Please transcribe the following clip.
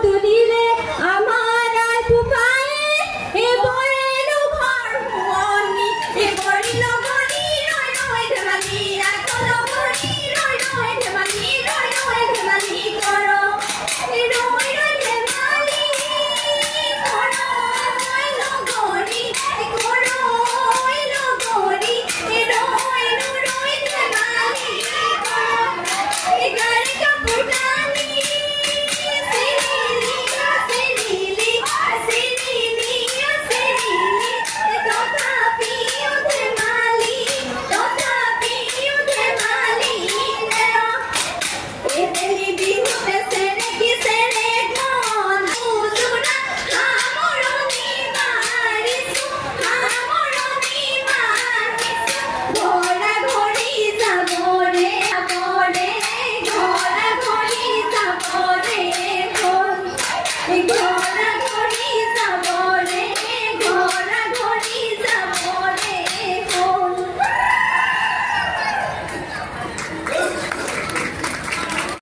তুলিলে আমার আর ফুপায়ে এ বড়েলো ঘর মনি এ বড়িলো গনি রয় রয় ধেমালি আর কোনো গনি রয় রয় ধেমালি রয় রয় ধেমালি করো এ রয় রয় ধেমালি করো এলো গনি করো এলো গনি এ রয় রয় ধেমালি করো এ গাড়ি কাপুটানি ঘোড়া ঘোড়ি যাবো রে ঘোড়া